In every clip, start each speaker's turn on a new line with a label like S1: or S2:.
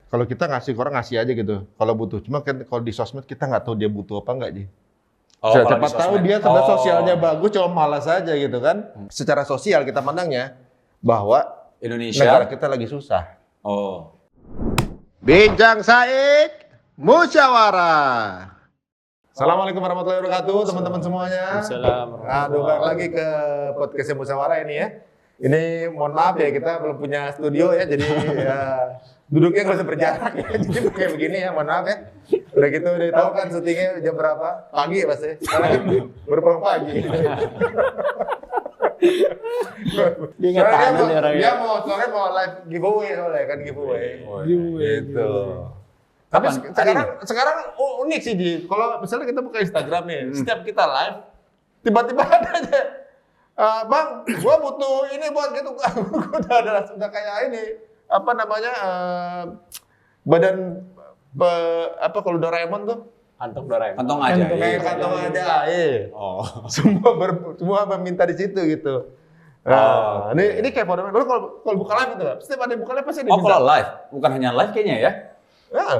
S1: Kalau kita ngasih ke orang ngasih aja gitu, kalau butuh. Cuma kan kalau di sosmed kita nggak tahu dia butuh apa nggak, Ji. Siapa tahu dia sebenarnya sosialnya bagus, cuma malas aja gitu kan. Secara sosial kita pandangnya bahwa
S2: Indonesia
S1: negara kita lagi susah.
S2: Oh.
S1: Bincang Saik Musyawarah. Assalamualaikum warahmatullahi wabarakatuh, teman-teman semuanya. Aduh, balik lagi ke podcast Musyawarah ini ya. Ini mohon maaf ya, kita belum punya studio ya, jadi ya, duduknya nggak usah berjarak ya. Jadi kayak begini ya, mohon maaf ya. Udah gitu, udah tahu kan syutingnya jam berapa? Pagi ya pasti. Karena kan baru pulang pagi.
S3: Dia nggak tahan nih orangnya.
S1: Dia mau sore mau live giveaway soalnya kan giveaway. Gitu. Tapi sekarang unik sih Ji. Kalau misalnya kita buka Instagram nih, setiap kita live, tiba-tiba ada aja. Bang, gua butuh ini buat gitu. Gua udah kayak ini apa namanya badan apa kalau Doraemon tuh?
S3: Kantong Doraemon.
S2: Kantong aja.
S1: Kayak kantong aja.
S2: Oh.
S1: Semua meminta di situ gitu. Ini kayak fenomena. Kalau buka live itu, setiap ada buka live pasti ada.
S2: Oh, kalau live, bukan hanya live kayaknya ya?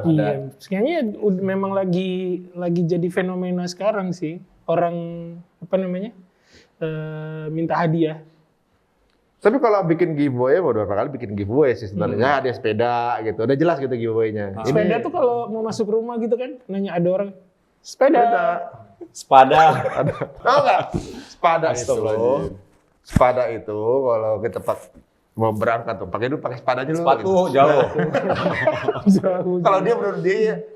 S4: Iya, kayaknya memang lagi jadi fenomena sekarang sih. Orang apa namanya? Minta hadiah.
S1: Tapi kalau bikin giveaway, beberapa kali bikin giveaway sih sebenarnya. Ada sepeda gitu, udah jelas gitu giveaway-nya.
S4: Sepeda tuh kalau mau masuk rumah gitu kan, nanya ada orang, sepeda.
S2: Sepada.
S1: Tahu nggak? Sepada itu kalau kita mau berangkat tuh, pakai sepeda aja dulu.
S2: Sepatu
S1: gitu.
S2: jauh.
S1: Kalau dia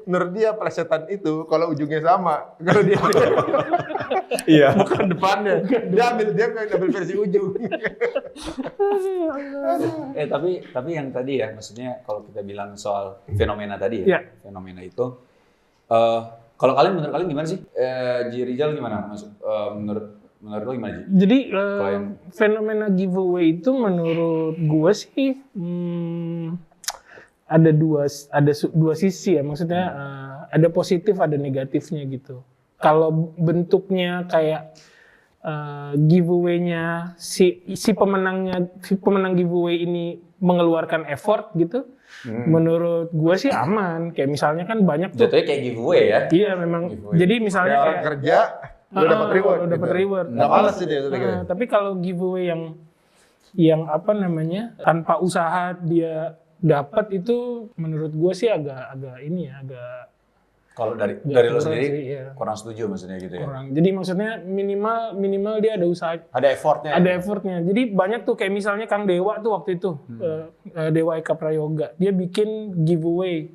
S1: menurut dia plesetan itu kalau ujungnya sama. Kalau dia
S2: Iya.
S1: bukan depannya. Dia ambil versi ujung.
S2: Tapi yang tadi ya, maksudnya kalau kita bilang soal fenomena tadi ya, fenomena itu, kalau menurut kalian gimana sih? Ji Rizal gimana? Menurut lo gimana Ji?
S4: Jadi fenomena giveaway itu menurut gue sih ada dua sisi ya, maksudnya ada positif ada negatifnya gitu. Kalau bentuknya kayak giveaway-nya si pemenang giveaway ini mengeluarkan effort gitu, menurut gue sih aman. Kayak misalnya kan banyak tuh.
S2: Jatuhnya kayak giveaway ya?
S4: Iya memang.
S2: Giveaway.
S4: Jadi misalnya
S1: orang kerja udah dapat reward.
S4: Nggak
S1: males sih dia.
S4: Tapi kalau giveaway yang apa namanya tanpa usaha dia dapat itu, menurut gue sih agak ini ya, agak.
S2: Kalau dari lo sendiri sih, ya. Kurang setuju maksudnya gitu ya?
S4: Kurang. Jadi maksudnya minimal dia ada usaha.
S2: Ada effortnya.
S4: Ada effortnya. Jadi banyak tuh kayak misalnya Kang Dewa tuh waktu itu Dewa Eka Prayoga dia bikin giveaway.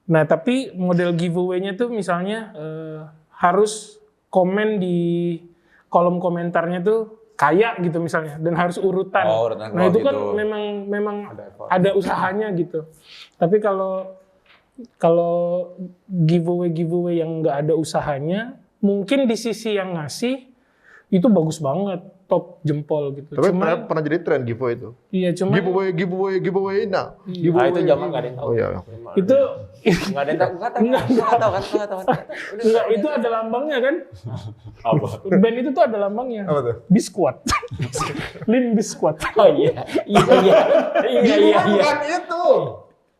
S4: Nah tapi model giveaway-nya tuh misalnya harus komen di kolom komentarnya tuh kaya gitu misalnya dan harus urutan. Nah itu kan gitu. memang ada usahanya gitu. Tapi kalau giveaway yang nggak ada usahanya, mungkin di sisi yang ngasih itu bagus banget, top jempol gitu.
S1: Tapi pernah jadi tren giveaway itu.
S4: Iya, cuma
S1: giveaway nah.
S3: Itu zaman nggak ada yang tahu.
S1: Oh iya.
S4: Itu
S3: nggak ada yang tahu. Nggak tahu kan.
S4: Enggak, itu ada lambangnya kan?
S2: Apa?
S4: Band itu tuh ada lambangnya.
S1: Apa tuh?
S4: Biskuat. Lim Biskuat.
S3: Oh iya.
S1: Bukan itu.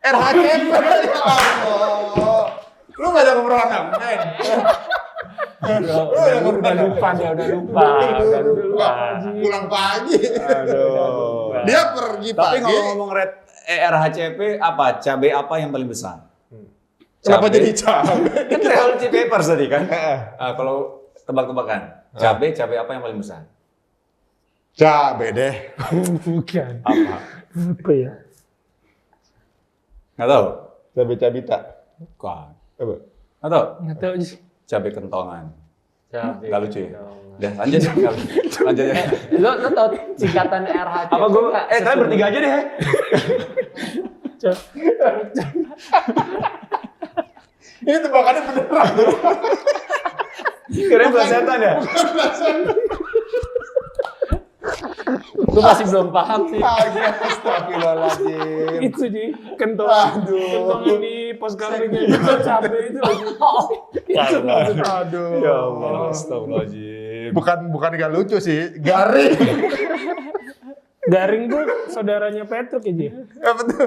S1: RHCP. Ya Allah. Lu nggak ada keberonan, men.
S3: Udah lupa.
S1: Pulang pagi.
S2: Aduh.
S1: Dia pergi
S2: Tapi
S1: pagi.
S2: ngomong-ngomong RHCP, cabai apa yang paling besar?
S1: Kenapa jadi cabai?
S2: Kan reality papers tadi kan? Kalau tebak-tebakan, cabai apa yang paling besar?
S1: Cabai deh.
S4: Bukan.
S2: Apa
S4: ya?
S2: Nggak tahu?
S1: Cabai-cabita.
S2: Bukan.
S1: Apa?
S2: Nggak tahu?
S4: Nggak tahu.
S2: Cabai kentongan. Nggak lucu ya? Udah, lanjut ya.
S3: Lo tau singkatan RHC?
S2: Apa gue? Kalian bertiga aja deh.
S1: Ini tebakannya beneran.
S2: Kirain setan ya?
S3: Gue masih belum paham sih.
S1: Astagfirullahaladzim.
S4: Itu Ji, kentongan di pos garing itu cabai itu lagi.
S1: Aduh.
S2: Ya Allah, astagfirullahaladzim.
S1: Bukan gak lucu sih, garing.
S4: Garing tuh saudaranya Petruk ya, Ji?
S1: Apa tuh?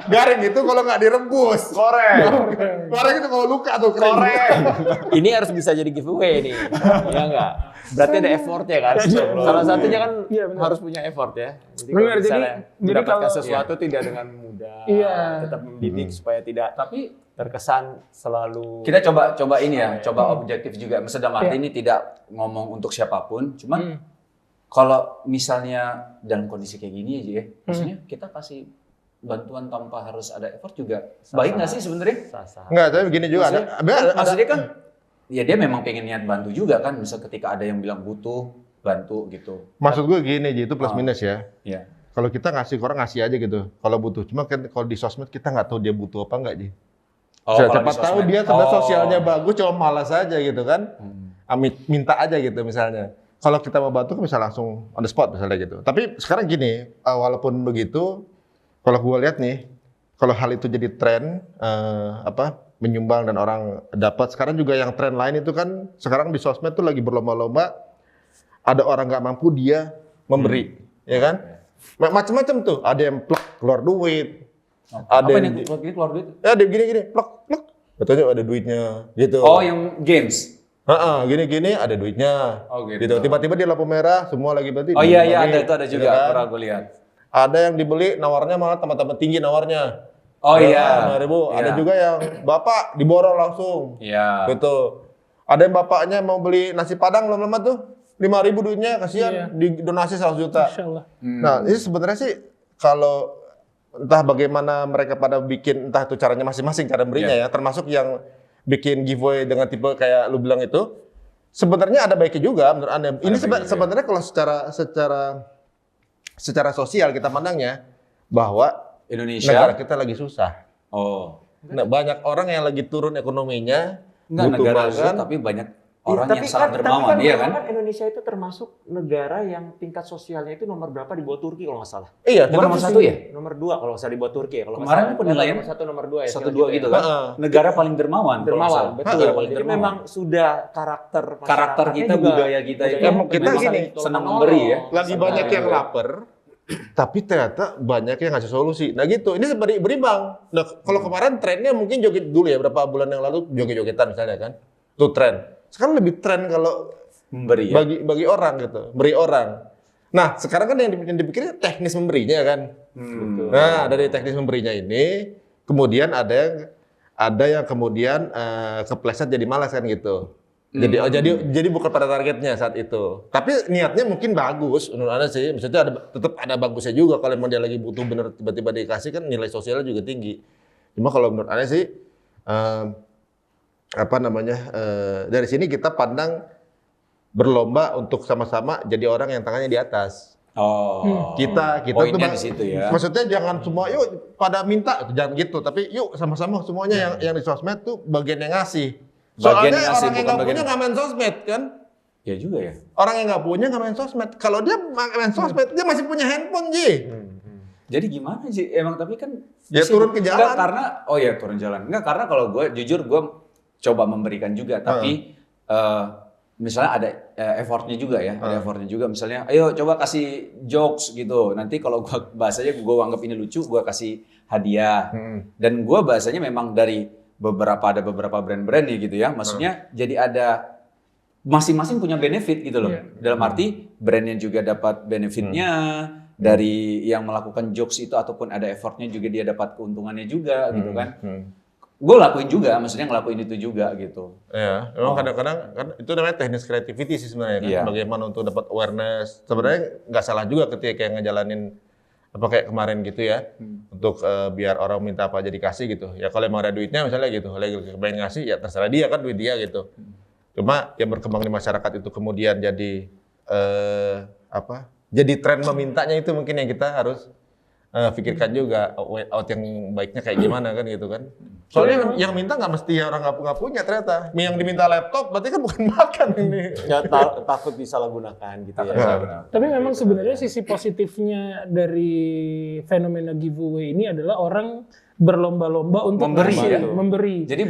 S1: Garing itu kalau nggak direbus. Goreng itu kalau luka tuh kering.
S3: Ini harus bisa jadi giveaway nih. Iya enggak? Berarti ada effort-nya kan? Salah satunya kan
S4: Iya, benar.
S3: harus punya effort ya. Jadi
S4: Benar,
S3: kalau misalnya
S4: jadi
S3: mendapatkan
S4: kalau-
S3: sesuatu tidak dengan mudah,
S4: Iya.
S3: tetap mendidik supaya tidak
S2: Tapi
S3: terkesan selalu
S2: kita coba ini ya, coba objektif juga. Maksudnya dalam arti
S4: Iya.
S2: ini tidak ngomong untuk siapapun, cuman kalau misalnya dalam kondisi kayak gini aja ya, maksudnya kita kasih bantuan tanpa harus ada effort juga baik nggak sih sebenarnya?
S3: sah-sah.
S1: Enggak, tapi begini juga
S2: Maksudnya kan, ya dia memang pengen niat bantu juga kan. Misal ketika ada yang bilang butuh bantu gitu.
S1: Maksud gue gini, Ji, itu plus minus ya.
S2: Ya.
S1: Kalau kita ngasih ke orang ngasih aja gitu. Kalau butuh, cuma kan kalau di sosmed kita nggak tahu dia butuh apa nggak, Ji. Siapa tahu dia sebenarnya sosialnya bagus, cuma malas aja gitu kan. Minta aja gitu misalnya. Kalau kita mau bantu kan bisa langsung on the spot misalnya gitu. Tapi sekarang gini, walaupun begitu, kalau gue lihat nih, kalau hal itu jadi tren, menyumbang dan orang dapat. Sekarang juga yang tren lain itu kan, sekarang di sosmed tuh lagi berlomba-lomba, ada orang nggak mampu dia memberi, ya kan? Macam-macam tuh, ada yang plak keluar duit, ada
S2: Apa
S1: yang
S2: yang keluar duit?
S1: ya dia gini-gini, plak, betulnya ada duitnya, gitu.
S2: Oh, yang games.
S1: Gini-gini ada duitnya.
S2: Oh, gitu.
S1: Tiba-tiba di lampu merah, semua lagi berarti.
S2: Oh iya,
S1: dibagi,
S2: ada itu ada juga,
S1: ya kan?
S2: pernah gue lihat.
S1: Ada yang dibeli nawarnya malah teman-teman tinggi nawarnya.
S2: Oh
S1: Ya,
S2: iya.
S1: 5.000. Ada
S2: Iya.
S1: juga yang bapak diborong langsung.
S2: Iya.
S1: Gitu. Ada yang bapaknya mau beli nasi padang lama-lama tuh 5.000 duitnya, kasihan didonasi 100 juta.
S4: Insya Allah.
S1: Nah, ini sebenarnya sih kalau entah bagaimana mereka pada bikin, entah itu caranya masing-masing cara berinya ya, termasuk yang bikin giveaway dengan tipe kayak lu bilang itu, sebenarnya ada baiknya juga menurut Anda. Ini sebenarnya kalau secara sosial kita pandangnya bahwa
S2: Indonesia.
S1: negara kita lagi susah.
S2: Oh.
S1: Nah, banyak orang yang lagi turun ekonominya,
S2: Enggak
S1: butuh
S2: negara
S1: makan.
S2: susah, tapi banyak orang
S3: Tapi
S2: yang sangat dermawan, iya kan?
S3: Indonesia itu termasuk negara yang tingkat sosialnya itu nomor berapa di bawah Turki kalau nggak salah.
S1: Iya,
S2: Bukan
S1: kita
S2: nomor
S1: mesti-
S2: satu ya?
S3: Nomor 2 kalau nggak salah di bawah Turki ya. Kalau nggak
S2: Kemarin
S3: salah.
S2: aku penilaian
S3: nomor 1 nomor 2 ya.
S2: 1-2 gitu kan?
S1: Heeh.
S2: Negara paling dermawan. kalau nggak salah.
S3: Betul.
S2: Negara paling
S3: Jadi
S2: dermawan.
S3: memang sudah karakter
S2: kita,
S3: juga-
S2: budaya kita itu
S1: Emang kita
S2: memang
S1: gini,
S2: senang memberi ya.
S1: lagi banyak yang lapar, tapi ternyata banyak yang ngasih solusi. Nah gitu, ini berimbang. Nah kalau kemarin trennya mungkin joget dulu ya, berapa bulan yang lalu joget-jogetan misalnya kan, itu tren. Sekarang lebih tren kalau
S2: Memberi ya.
S1: bagi orang gitu, beri orang. Nah sekarang kan yang dipikirnya teknis memberinya kan. Nah dari teknis memberinya ini, kemudian ada yang kemudian kepleset jadi malas kan gitu. Jadi bukan pada targetnya saat itu. Tapi niatnya mungkin bagus menurut Anda sih. Maksudnya tetap ada bagusnya juga kalau emang dia lagi butuh bener tiba-tiba dikasih kan nilai sosialnya juga tinggi. Cuma kalau menurut Anda sih dari sini kita pandang berlomba untuk sama-sama jadi orang yang tangannya di atas.
S2: Oh.
S1: Kita
S2: Poinnya
S1: tuh
S2: di situ ya.
S1: Maksudnya jangan semua yuk pada minta, jangan gitu. Tapi yuk sama-sama semuanya yang di sosmed tuh bagian yang ngasih.
S2: Bagian
S1: Soalnya
S2: yang ngasih,
S1: orang yang
S2: bukan
S1: nggak
S2: bagian-
S1: punya nggak main sosmed kan?
S2: Ya juga ya.
S1: Orang yang nggak punya nggak main sosmed. Kalau dia main sosmed, dia masih punya handphone, Ji.
S2: Jadi gimana sih? Emang tapi kan
S1: Ya, turun ke jalan.
S2: Enggak, karena turun jalan. Enggak, karena kalau gue jujur gue coba memberikan juga, tapi misalnya ada effortnya juga ya, ada effortnya juga. Misalnya, ayo coba kasih jokes gitu. Nanti kalau gue bahasanya gue anggap ini lucu, gue kasih hadiah. Dan gue bahasanya memang dari ada beberapa brand-brand nih gitu ya. Maksudnya jadi ada masing-masing punya benefit gitu loh. Dalam arti brandnya juga dapat benefitnya dari yang melakukan jokes itu ataupun ada effortnya juga dia dapat keuntungannya juga gitu kan. Gue lakuin juga, maksudnya ngelakuin itu juga gitu.
S1: Ya, memang kadang-kadang kan itu namanya teknis creativity sih sebenarnya kan.
S2: Iya.
S1: Bagaimana untuk dapat awareness. Sebenarnya nggak salah juga ketika kayak ngejalanin apa kayak kemarin gitu ya. Untuk biar orang minta apa aja dikasih gitu. Ya kalau emang ada duitnya misalnya gitu, lagi kepengen ngasih ya terserah dia kan duit dia gitu. Cuma yang berkembang di masyarakat itu kemudian jadi jadi tren memintanya itu mungkin yang kita harus pikirkan juga way out yang baiknya kayak gimana kan gitu kan. Soalnya yang minta nggak mesti orang nggak punya ternyata. Yang diminta laptop berarti kan bukan makan ini.
S3: Ya, takut disalahgunakan gitu ya.
S4: Tapi memang sebenarnya sisi positifnya dari fenomena giveaway ini adalah orang berlomba-lomba untuk
S2: Memberi
S4: ngasih,
S2: ya?
S4: memberi.
S2: Jadi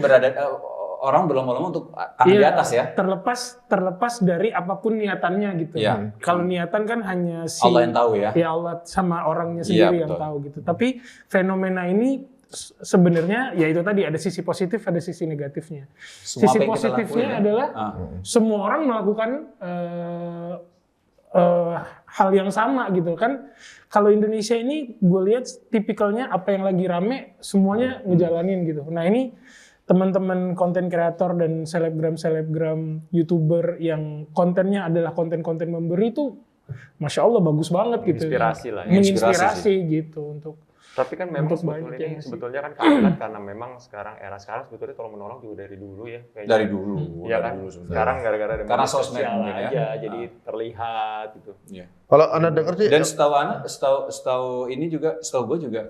S2: orang berlomba-lomba untuk tangan di atas ya.
S4: Terlepas dari apapun niatannya gitu.
S2: Iya.
S4: Kalau niatan kan hanya si
S2: Allah yang tahu ya.
S4: Ya Allah sama orangnya
S2: Iya,
S4: sendiri yang
S2: betul.
S4: tahu gitu. Tapi fenomena ini sebenarnya ya itu tadi ada sisi positif, ada sisi negatifnya.
S2: Semua
S4: Sisi
S2: apa yang kita
S4: positifnya
S2: lakuin ya.
S4: adalah semua orang melakukan hal yang sama gitu kan. Kalau Indonesia ini gue lihat tipikalnya apa yang lagi rame semuanya ngejalanin gitu. Nah ini teman-teman konten kreator dan selebgram YouTuber yang kontennya adalah konten-konten memberi itu Masya Allah bagus banget gitu.
S3: Inspirasi lah ya.
S4: Menginspirasi gitu untuk
S3: Tapi kan memang
S4: Untuk
S3: sebetulnya
S4: banyak yang
S3: ini
S4: ngasih.
S3: sebetulnya kan keangkat karena memang sekarang era sekarang sebetulnya tolong menolong juga dari dulu ya. Kayaknya.
S2: Dari dulu.
S3: Iya
S2: dari
S3: kan.
S2: dulu sebenarnya.
S3: Sekarang gara-gara ada
S2: Karena
S3: media
S2: sosmed
S3: sosial
S2: mungkin ya.
S3: aja, jadi terlihat gitu.
S2: Iya.
S1: Kalau Anda dengar sih,
S2: Dan setahu gue juga,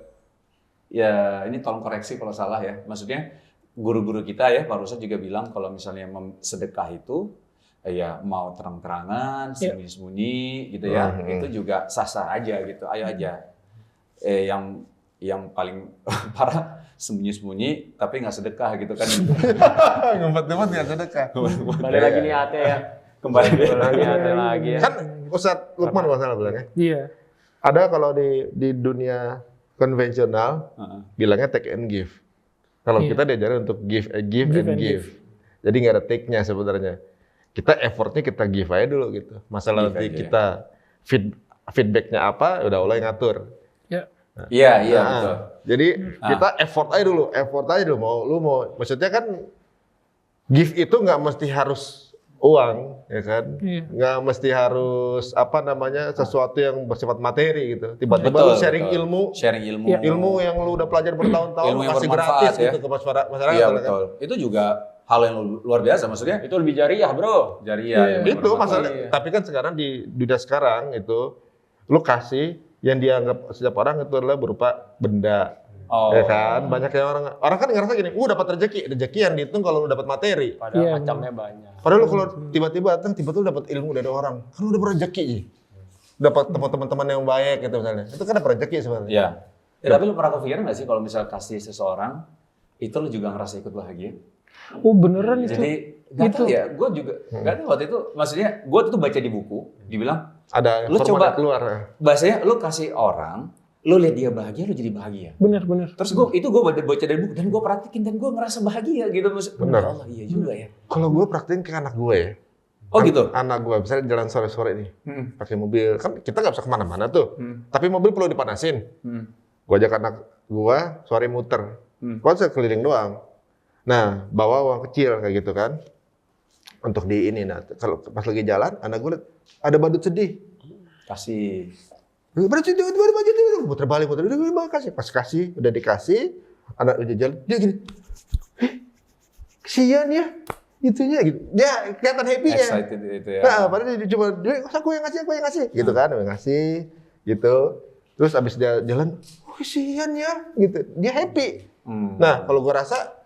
S2: ya ini tolong koreksi kalau salah ya. Maksudnya guru-guru kita ya, Pak Rusad juga bilang kalau misalnya sedekah itu, ya mau terang-terangan, sembunyi-sembunyi gitu ya, itu juga sah-sah aja gitu. Ayo aja. Yang paling parah sembunyi-sembunyi tapi nggak sedekah gitu kan.
S1: ngumpet-ngumpet nggak sedekah.
S3: Balik lagi niatnya ya.
S2: Kembali
S3: Balik niatnya lagi ya.
S1: Kan Ustadz Lukman kalau salah bilangnya.
S4: iya.
S1: Ada kalau di dunia konvensional bilangnya take and give. Kalau
S4: Iya.
S1: kita diajarin untuk give and give. Jadi nggak ada take-nya sebenarnya. Kita effortnya kita give aja dulu gitu. Masalah
S2: Give
S1: nanti
S2: aja.
S1: kita feedbacknya apa, udah Allah yang ngatur.
S2: Iya,
S1: Nah,
S2: betul.
S1: Jadi kita effort aja dulu. Maksudnya kan give itu nggak mesti harus uang, ya kan?
S4: Iya.
S1: Nggak mesti harus sesuatu yang bersifat materi gitu. Tiba-tiba
S2: Betul,
S1: lu sharing
S2: betul.
S1: ilmu,
S2: Sharing ilmu.
S4: Iya.
S1: ilmu yang lu udah pelajari bertahun-tahun,
S2: Ilmu yang
S1: kasih
S2: bermanfaat,
S1: gratis
S2: ya.
S1: gitu ke masyarakat.
S2: Iya,
S1: kan?
S2: betul. Itu juga hal yang luar biasa maksudnya.
S3: Itu lebih jariah, Bro.
S2: Jariah. yang
S1: Itu
S2: bermanfaat.
S1: masalah. Tapi kan sekarang di dunia sekarang itu, lu kasih yang dianggap setiap orang itu adalah berupa benda.
S2: Oh.
S1: Ya kan? Banyak yang orang kan ngerasa gini, dapat rezeki yang dihitung kalau lu dapat materi.
S3: Padahal
S4: Iya,
S3: macamnya banyak.
S1: Padahal lu kalau tiba-tiba lu dapat ilmu dari orang, kan lu udah berrezeki Ji. Dapat teman-teman yang baik gitu misalnya. Itu kan dapat rezeki sebenarnya.
S2: Iya. Ya, tapi lu pernah kepikiran nggak sih kalau misal kasih seseorang, itu lu juga ngerasa ikut bahagia?
S4: Oh beneran itu.
S2: Jadi nggak
S4: Itu.
S2: tahu ya, gue juga nggak tahu waktu itu. Maksudnya gue tuh baca di buku, dibilang
S1: Ada
S2: Lu
S1: hormon
S2: coba-
S1: yang keluar.
S2: bahasanya lu kasih orang, lu lihat dia bahagia, lu jadi bahagia.
S4: Bener.
S2: Terus gue baca dari buku dan gue praktikin dan gue ngerasa bahagia gitu.
S1: Benar.
S2: Ya Allah, iya juga ya.
S1: Kalau gue praktekin ke anak gue ya.
S2: Oh gitu.
S1: Anak gue misalnya jalan sore-sore nih,
S2: Hmm.
S1: pakai mobil. Kan kita nggak bisa kemana-mana tuh. Tapi mobil perlu dipanasin.
S2: Hmm.
S1: Gue ajak anak gue sore muter. Gue bisa keliling doang. Nah, bawa uang kecil kayak gitu kan. Untuk di ini, nah kalau pas lagi jalan, anak gue liat, ada badut sedih.
S2: Kasih.
S1: Badut sedih, muter balik, udah kasih. Pas kasih, udah dikasih, anak udah jalan, dia gini, kesian ya, itunya gitu. Dia kelihatan happy-nya.
S2: Excited itu ya.
S1: Nah, padahal dia cuma, aku yang ngasih, gitu kan, yang ngasih, gitu. Terus abis dia jalan, kesian ya, gitu. Dia happy. Nah, kalau gue rasa,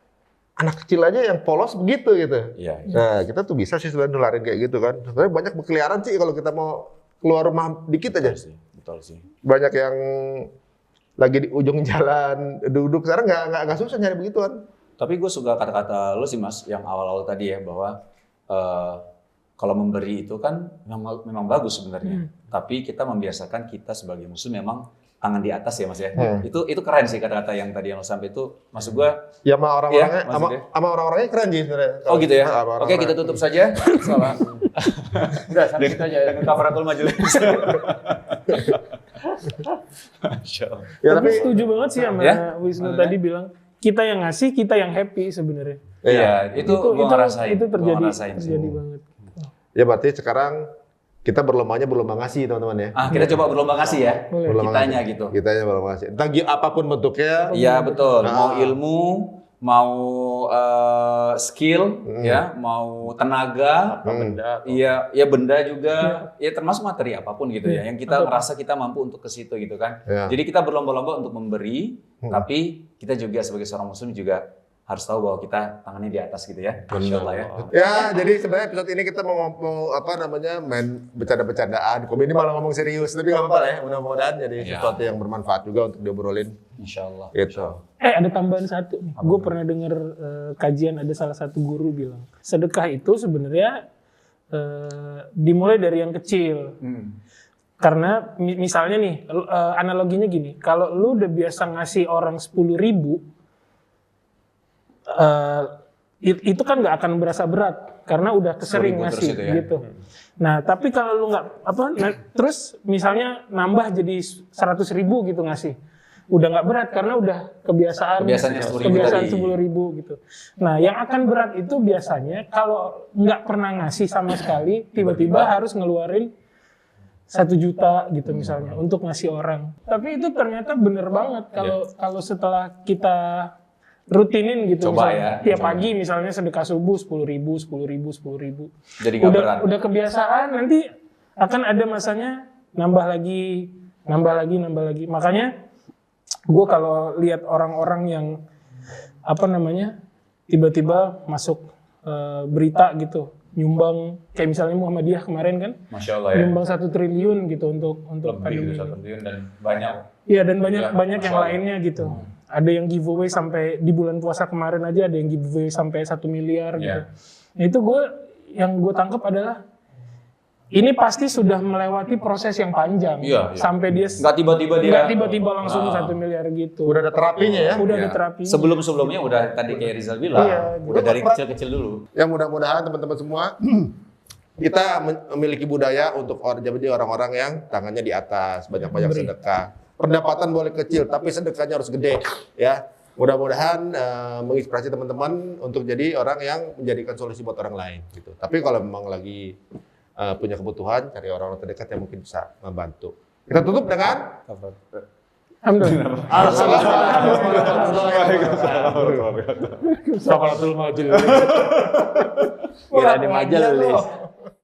S1: anak kecil aja yang polos begitu gitu.
S2: Iya.
S1: Nah, kita tuh bisa sih sebenarnya nularin kayak gitu kan. Sebenarnya banyak berkeliaran sih kalau kita mau keluar rumah dikit aja.
S2: Betul sih.
S1: Banyak yang lagi di ujung jalan duduk sekarang nggak susah nyari begituan.
S2: Tapi gue suka kata-kata lu sih Mas, yang awal-awal tadi ya, bahwa kalau memberi itu kan memang bagus sebenarnya. Tapi kita membiasakan kita sebagai muslim memang tangan di atas ya Mas ya. Itu keren sih kata-kata yang tadi yang lo sampai itu. Maksud gue,
S1: Ya sama orang-orangnya,
S2: Iya, maksudnya.
S1: sama orang-orangnya keren sih sebenarnya.
S2: oh gitu ya.
S1: Sama
S2: Oke,
S1: orang-orang.
S2: kita tutup saja. Salah.
S3: Udah, sampai situ aja.
S2: Dengan kafaratul majelis. Masya Allah.
S1: Ya,
S4: Tapi setuju banget sih sama
S2: Ya,
S4: Wisnu
S2: maksudnya?
S4: tadi bilang kita yang ngasih, kita yang happy sebenarnya.
S2: Iya, itu gue ngerasain.
S4: Itu
S2: Gua ngerasain sih.
S4: terjadi banget.
S1: Ya berarti sekarang kita berlomba ngasih teman-teman ya.
S2: Kita coba berlomba ngasih ya.
S4: Boleh.
S1: Berlomba
S2: Kitanya
S1: ngasih.
S2: gitu.
S1: Kitanya berlomba ngasih. Entah apapun bentuknya.
S2: Iya betul.
S1: Nah.
S2: Mau ilmu, mau skill, ya, mau tenaga,
S3: Benda.
S2: iya, ya benda juga, ya termasuk materi apapun gitu ya. Yang kita ngerasa kita mampu untuk ke situ gitu kan.
S1: Iya.
S2: Jadi kita berlomba-lomba untuk memberi, tapi kita juga sebagai seorang muslim juga harus tahu bahwa kita tangannya di atas gitu ya. Insyaallah ya.
S1: Ya, jadi sebenarnya episode ini kita mau main bercanda-bercandaan. Kobe ini malah ngomong serius, tapi nggak apa-apa lah ya. Mudah-mudahan jadi sesuatu yang bermanfaat juga untuk diobrolin.
S2: Insyaallah.
S1: Gitu.
S4: Ada tambahan satu nih. Gue pernah dengar kajian ada salah satu guru bilang, sedekah itu sebenarnya dimulai dari yang kecil. Karena misalnya nih, analoginya gini, kalau lu udah biasa ngasih orang 10.000, itu kan nggak akan berasa berat karena udah kesering ngasih gitu. Nah tapi kalau lu nggak terus misalnya nambah jadi 100.000 gitu ngasih, udah nggak berat karena udah kebiasaan 10.000 gitu. Nah yang akan berat itu biasanya kalau nggak pernah ngasih sama sekali, tiba-tiba harus ngeluarin 1 juta gitu misalnya untuk ngasih orang. Tapi itu ternyata bener banget kalau setelah kita rutinin gitu.
S2: Coba
S4: misalnya,
S2: ya.
S4: Tiap pagi misalnya sedekah subuh 10.000.
S2: Jadi nggak berat.
S4: Udah kebiasaan, nanti akan ada masanya nambah lagi. Makanya gue kalau lihat orang-orang yang tiba-tiba masuk berita gitu, nyumbang kayak misalnya Muhammadiyah kemarin kan,
S2: Masya Allah ya.
S4: nyumbang 1 triliun gitu untuk
S2: Lebih dari 1 triliun dan banyak.
S4: Iya dan banyak yang lainnya gitu. Ada yang giveaway sampai di bulan puasa kemarin aja ada yang giveaway sampai 1 miliar gitu. Nah itu yang gue tangkap adalah ini pasti sudah melewati proses yang panjang sampai dia
S2: nggak tiba-tiba
S4: langsung 1 miliar gitu.
S1: Udah ada terapinya ya?
S4: Udah ada terapinya.
S2: Sebelum-sebelumnya udah tadi kayak Rizal bilang, udah dari kecil-kecil dulu.
S1: Yang mudah-mudahan teman-teman semua kita memiliki budaya untuk jadi orang-orang yang tangannya di atas, banyak-banyak sedekah. Pendapatan boleh kecil, tapi sedekahnya harus gede, ya. Mudah-mudahan menginspirasi teman-teman untuk jadi orang yang menjadikan solusi buat orang lain, gitu. Tapi kalau memang lagi punya kebutuhan, cari orang-orang terdekat yang mungkin bisa membantu. Kita tutup dengan
S4: Alhamdulillah.
S1: Assalamualaikum.
S4: Waalaikumsalam.
S3: Kira ada majalah nih.